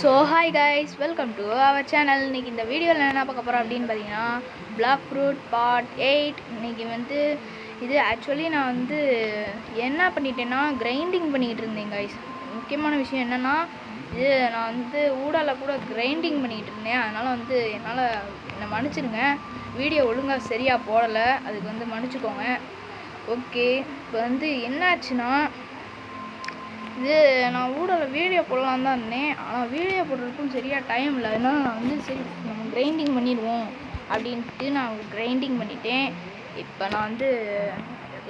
So hi guys, welcome to our channel. இன்றைக்கி இந்த வீடியோவில் என்ன பார்க்க போகிறோம் அப்படின்னு பார்த்தீங்கன்னா, பிளாக் ஃப்ரூட் பார்ட் 8. இன்றைக்கி வந்து இது ஆக்சுவலி நான் வந்து என்ன பண்ணிட்டேன்னா, கிரைண்டிங் பண்ணிக்கிட்டு இருந்தேன் கைஸ். முக்கியமான விஷயம் என்னென்னா, இது நான் வந்து ஊடால கூட கிரைண்டிங் பண்ணிக்கிட்டு இருந்தேன். அதனால் வந்து என்னை மன்னிச்சிருங்க, வீடியோ ஒழுங்காக சரியாக போடலை, அதுக்கு வந்து மன்னிச்சிக்கோங்க. ஓகே, இப்போ வந்து என்னாச்சுன்னா, இது நான் ஊடல வீடியோ போடலாம் தான் இருந்தேன். ஆனால் வீடியோ போடுறதுக்கும் சரியாக டைம் இல்லை. அதனால் நான் வந்து சரி நம்ம கிரைண்டிங் பண்ணிடுவோம் அப்படின்ட்டு நான் கிரைண்டிங் பண்ணிட்டேன். இப்போ நான் வந்து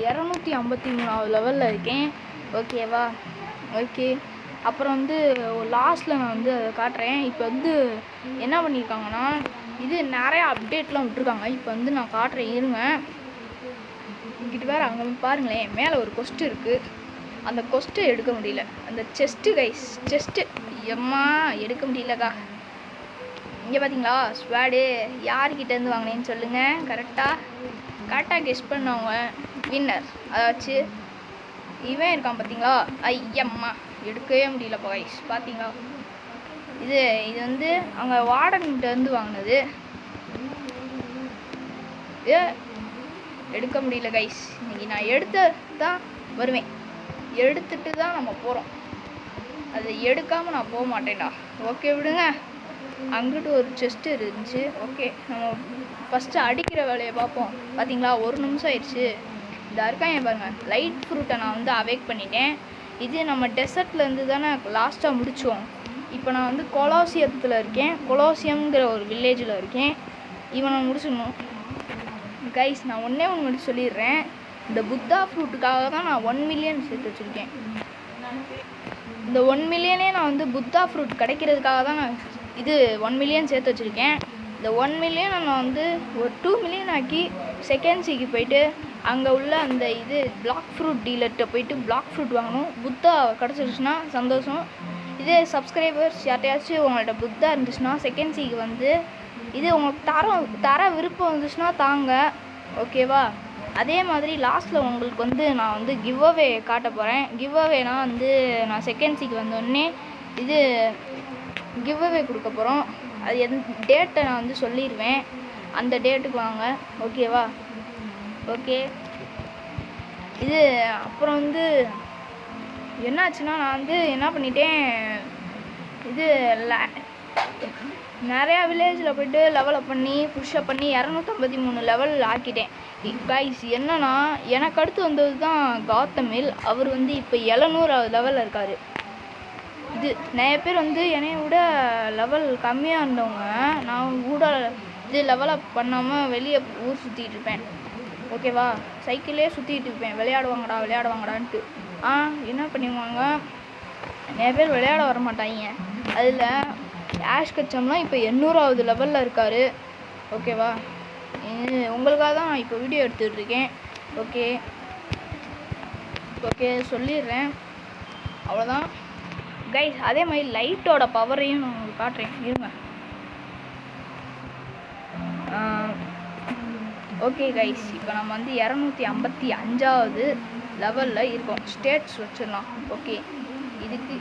253வது லெவலில் இருக்கேன். ஓகேவா? ஓகே, அப்புறம் வந்து லாஸ்ட்டில் நான் வந்து அதை காட்டுறேன். இப்போ வந்து என்ன பண்ணியிருக்காங்கன்னா, இது நிறையா அப்டேட்லாம் விட்ருக்காங்க. இப்போ வந்து நான் காட்டுறேன், இருங்க. இங்கிட்டு வேறு அங்கே பாருங்களேன், மேலே ஒரு கொஸ்ட் இருக்குது. அந்த கொஸ்ட்டை எடுக்க முடியல. அந்த செஸ்ட்டு கைஸ், செஸ்ட்டு எம்மா எடுக்க முடியலக்கா. இங்கே பார்த்தீங்களா ஸ்வாடு, யார்கிட்டேருந்து வாங்கினேன்னு சொல்லுங்கள். கரெக்டாக கெஸ் பண்ணவங்க வின்னர். அதாச்சு இவன் இருக்கான் பார்த்தீங்களா, ஐயம்மா எடுக்கவே முடியலப்பா கைஸ். பார்த்தீங்களா, இது வந்து அங்கே வார்டன்கிட்டேருந்து வாங்கினது. எடுக்க முடியல கைஸ். இன்னைக்கு நான் எடுத்து தான் வருவேன், எடுத்துட்டு தான் நம்ம போகிறோம். அதை எடுக்காமல் நான் போக மாட்டேன்டா. ஓகே விடுங்க. அங்கிட்டு ஒரு செஸ்ட்டு இருந்துச்சு. ஓகே, நம்ம ஃபஸ்ட்டு அடிக்கிற வேலையை பார்ப்போம். பார்த்தீங்களா, 1 நிமிஷம் ஆயிடுச்சு. இதாக இருக்கான் பாருங்கள். லைட் ஃப்ரூட்டை நான் வந்து அவேக் பண்ணிட்டேன். இது நம்ம டெசர்ட்லேருந்து தானே லாஸ்ட்டாக முடித்தோம். இப்போ நான் வந்து கொலோசியத்தில் இருக்கேன். கொலோசியம்ங்கிற ஒரு வில்லேஜில் இருக்கேன். இவனை முடிச்சிடணும் கைஸ். நான் ஒன்று மட்டும் சொல்லிடுறேன், இந்த புத்தா ஃப்ரூட்டுக்காக தான் நான் 1 மில்லியன் சேர்த்து வச்சுருக்கேன். இந்த 1 மில்லியனே நான் வந்து புத்தா ஃப்ரூட் கிடைக்கிறதுக்காக தான் நான் இது 1 மில்லியன் சேர்த்து வச்சுருக்கேன். இந்த 1 மில்லியனை நான் வந்து ஒரு 2 மில்லியன் ஆக்கி செகண்ட்ஸிக்கு போயிட்டு அங்கே உள்ள அந்த இது பிளாக் ஃப்ரூட் டீலர்கிட்ட போயிட்டு பிளாக் ஃப்ரூட் வாங்கணும். புத்தா கிடச்சிருச்சுன்னா சந்தோஷம். இதே சப்ஸ்கிரைபர்ஸ் யார்ட்டையாச்சும் உங்கள்கிட்ட புத்தா இருந்துச்சுன்னா செகண்ட்ஸிக்கு வந்து இது உங்களுக்கு தர விருப்பம் இருந்துச்சுன்னா தாங்க. ஓகேவா? அதே மாதிரி லாஸ்ட்டில் உங்களுக்கு வந்து நான் வந்து கிவ் அவே காட்ட போகிறேன். கிவ் அவேனா வந்து நான் செகண்ட்ஸிக்கு வந்தோடனே இது கிவ் அவே கொடுக்க போகிறோம். அது டேட்டை நான் வந்து சொல்லிடுவேன். அந்த டேட்டுக்கு வாங்க. ஓகேவா? ஓகே, இது அப்புறம் வந்து என்னாச்சுன்னா, நான் வந்து என்ன பண்ணிட்டேன், இது நிறையா வில்லேஜில் போய்ட்டு லெவலப் பண்ணி புஷ்அப் பண்ணி 253 லெவல் ஆக்கிட்டேன் கைஸ். என்னன்னா, எனக்கு அடுத்து வந்தது தான் கௌதமில். அவர் வந்து இப்போ 700வது லெவலில் இருக்கார். இது நிறைய பேர் வந்து என்னைய விட லெவல் கம்மியாக இருந்தவங்க. நான் கூட இது லெவலப் பண்ணாமல் வெளியே ஊர் சுற்றிட்டு இருப்பேன். ஓகேவா? சைக்கிளே சுற்றிட்டு இருப்பேன். விளையாடுவாங்கடான்ட்டு. என்ன பண்ணுவாங்க, நிறைய பேர் விளையாட வர மாட்டாங்க. அதில் ஆஷ் கச்சம்லாம் இப்போ 800வது லெவலில் இருக்கார். ஓகேவா? உங்களுக்காக தான் நான் இப்போ வீடியோ எடுத்துகிட்டு இருக்கேன். ஓகே சொல்லிடுறேன், அவ்வளோதான் கைஸ். அதே மாதிரி லைட்டோட பவரையும் நான் உங்களுக்கு காட்டுறேன், இருங்க. ஓகே கைஸ், இப்போ நம்ம வந்து 255வது லெவலில் இருக்கோம். ஸ்டேட்ஸ் வச்சிடலாம். ஓகே, இதுக்கு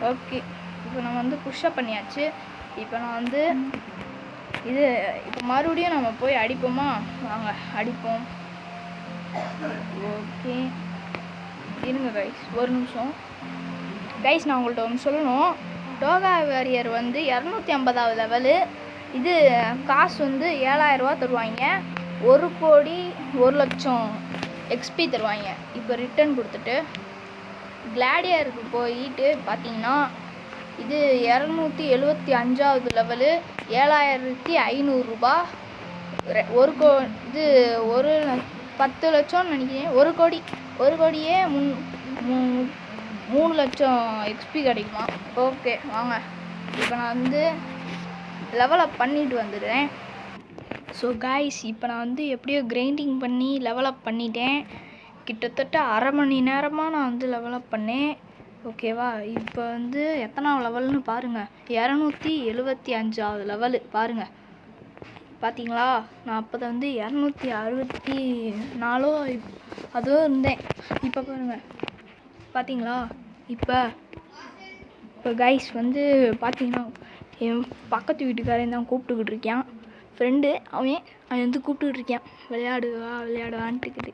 ஓகே, இப்போ நம்ம வந்து புஷ்அப் பண்ணியாச்சு. இப்போ நான் வந்து இப்போ மறுபடியும் நம்ம போய் அடிப்போமா? வாங்க அடிப்போம். ஓகே இருங்க கைஸ், ஒரு நிமிஷம் கைஸ். நான் உங்கள்கிட்ட ஒன்று சொல்லணும். டோகா வாரியர் வந்து 250வது லெவலு. இது காசு வந்து 7000 ரூபா தருவாங்க. 1,01,00,000 எக்ஸ்பி தருவாங்க. இப்போ ரிட்டர்ன் கொடுத்துட்டு கிளாடியருக்கு போயிட்டு பார்த்தீங்கன்னா, இது 275வது லெவலு, 7500 ரூபா. இது 10 லட்சம்னு நினைக்கிறேன். 1 கோடியே 3 லட்சம் எக்ஸ்பி கிடைக்குமா? ஓகே வாங்க, இப்போ நான் வந்து லெவலப் பண்ணிட்டு வந்துடுறேன். ஸோ கைஸ், இப்போ நான் வந்து எப்படியோ கிரைண்டிங் பண்ணி லெவலப் பண்ணிட்டேன். கிட்டத்தட்ட அரை மணி நேரமாக நான் வந்து லெவலப் பண்ணேன். ஓகேவா? இப்போ வந்து எத்தனாவது லெவல்னு பாருங்கள், 275வது லெவலு பாருங்கள். பார்த்தீங்களா, நான் அப்போ தான் வந்து 264 அதுவும் இருந்தேன். இப்போ பாருங்கள், பார்த்தீங்களா? இப்போ கைஸ் வந்து பார்த்தீங்கன்னா என் பக்கத்து வீட்டுக்காரன் தான் கூப்பிட்டுக்கிட்டு இருக்கான், ஃப்ரெண்டு. அவன் வந்து கூப்பிட்டுக்கிட்டு இருக்கான், விளையாடுவான்ட்டுக்கிட்டு.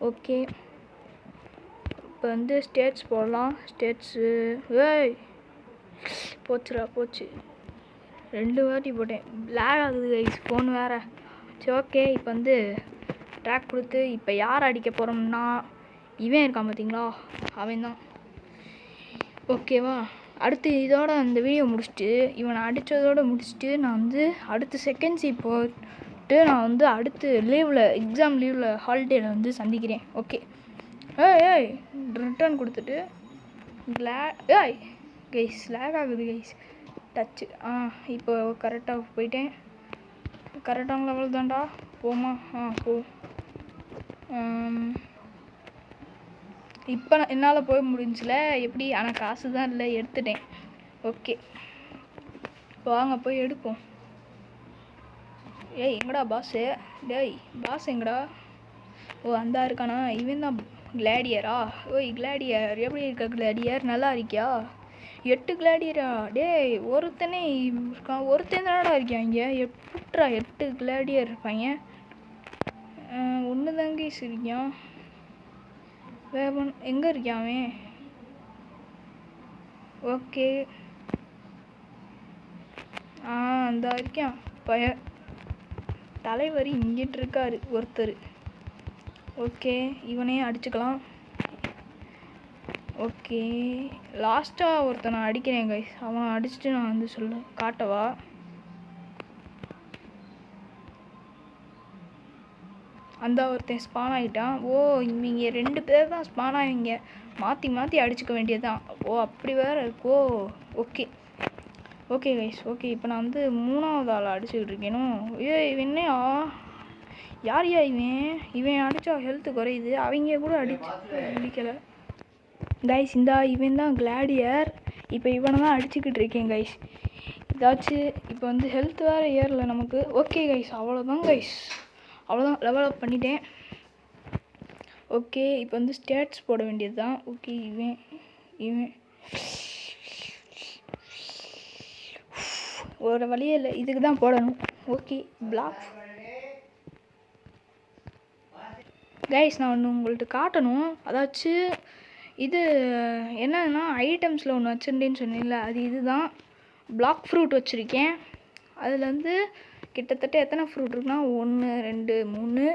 ஓகே, இப்போ வந்து ஸ்டேட்ஸ் போடலாம். ஸ்டேட்ஸு ஏய் போச்சு 2 வாட்டி போட்டேன். லேக் ஆகுது கைஸ், ஃபோன் வேறு. சரி ஓகே, இப்போ வந்து ட்ராக் கொடுத்து இப்போ யார் அடிக்க போகிறோம்னா இவன் இருக்கான் பார்த்தீங்களா, அவன் தான். ஓகேவா, அடுத்து இதோட அந்த வீடியோ முடிச்சுட்டு இவனை அடித்ததோடு முடிச்சுட்டு நான் வந்து அடுத்து செகண்ட் போட்டு நான் வந்து அடுத்து லீவில் எக்ஸாம் லீவில் ஹாலிடேயில் வந்து சந்திக்கிறேன். ஓகே, ஏய் ரிட்டர்ன் கொடுத்துட்டு ஏய் கைஸ் லேக் ஆகுது கைஸ் டச்சு. இப்போ கரெக்டாக போயிட்டேன். கரெக்டான லெவல் தான்டா, போமா? போ. இப்போ என்னால் போக முடிஞ்சில எப்படி, ஆனால் காசு தான் இல்லை, எடுத்துட்டேன். ஓகே, வாங்க போய் எடுப்போம். ஏய் எங்கடா பாஸு? டேய் பாஸ் எங்கடா? ஓ அந்த இருக்கானா, இவன் தான் கிளாடியரா? ஓய் கிளாடியர், எப்படி இருக்க கிளாடியர்? நல்லா இருக்கியா? 8 கிளாடியரா? டேய் ஒருத்தனே இருக்கான், ஒருத்தன் தானடா இருக்கான் இங்கே. எப்பட்றா 8 கிளாடியர் இருப்பாங்க? ஒன்று தாங்க இருக்கான். வேவன் எங்கே இருக்கான் அவன்? ஓகே, அந்த இருக்கான் தலைவர் இங்கிட்டு இருக்காரு ஒருத்தர். ஓகே, இவனையும் அடிச்சுக்கலாம். ஓகே, லாஸ்ட்டாக ஒருத்தனை அடிக்கிறேன் கைஸ். அவன் அடிச்சுட்டு நான் வந்து காட்டவா? அந்த ஒருத்தன் ஸ்பான் ஆகிட்டான். ஓ இவங்க 2 பேர் தான் ஸ்பான் ஆகிங்க, மாற்றி அடிச்சுக்க வேண்டியதுதான். ஓ அப்படி வேறு இருக்கோ. Okay guys. ஓகே, இப்போ நான் வந்து 3ஆவது ஆள் அடிச்சுக்கிட்டு இருக்கேனும். இவனையா யாரையா இவன் அடித்தா ஹெல்த்து குறையுது, அவங்க கூட அடிக்கலை கைஸ். இவன் தான் கிளாடியர். இப்போ இவனை தான் அடிச்சுக்கிட்டு இருக்கேன் கைஸ். ஏதாச்சும் இப்போ வந்து ஹெல்த் வேறு ஏறல நமக்கு. ஓகே கைஸ், அவ்வளோதான் கைஸ், அவ்வளோதான், லெவல் அப் பண்ணிட்டேன். ஓகே, இப்போ வந்து ஸ்டேட்ஸ் போட வேண்டியது தான். ஓகே, இவன் ஒரு வழியே இல்லை, இதுக்கு தான் போடணும். ஓகே, பிளாக் கைஸ், நான் ஒன்று உங்கள்கிட்ட காட்டணும். அதாச்சும் இது என்னன்னா ஐட்டம்ஸில் ஒன்று வச்சுருந்தேன்னு சொன்னேன்ல, அது இதுதான். பிளாக் ஃப்ரூட் வச்சுருக்கேன். அதில் வந்து கிட்டத்தட்ட எத்தனை ஃப்ரூட் இருக்குன்னா 1 2 3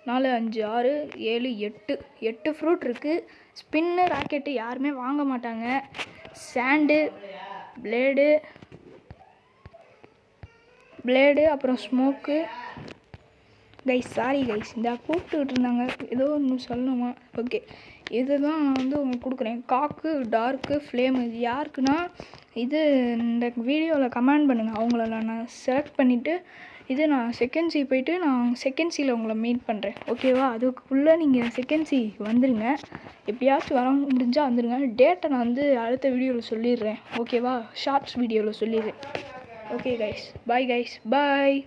4 5 6 7 8 ஃப்ரூட் இருக்குது. ஸ்பின்னு ராக்கெட்டு யாருமே வாங்க மாட்டாங்க. சாண்டு, பிளேடு அப்புறம் ஸ்மோக்கு. கைஸ் சாரி கைஸ், இந்த கூப்பிட்டுக்கிட்டு இருந்தாங்க, ஏதோ ஒன்று சொல்லணுமா? ஓகே, இதுதான் நான் வந்து உங்களுக்கு கொடுக்குறேன். காக்கு, டார்க்கு, ஃப்ளேமு. இது யாருக்குன்னா இது இந்த வீடியோவில் கமெண்ட் பண்ணுங்கள், அவங்கள நான் செலக்ட் பண்ணிவிட்டு இது நான் செகண்ட் சி போயிட்டு நான் செகண்ட் சியில் உங்களை மீட் பண்ணுறேன். ஓகேவா, அதுக்குள்ளே நீங்கள் செகண்ட் சி வந்துடுங்க. எப்படியாச்சும் வர முடிஞ்சால் வந்துடுங்க. டேட்டை நான் வந்து அடுத்த வீடியோவில் சொல்லிடுறேன். ஓகேவா, ஷார்ட்ஸ் வீடியோவில் சொல்லிடுறேன். ஓகே கைஸ், பாய் கைஸ், பாய்.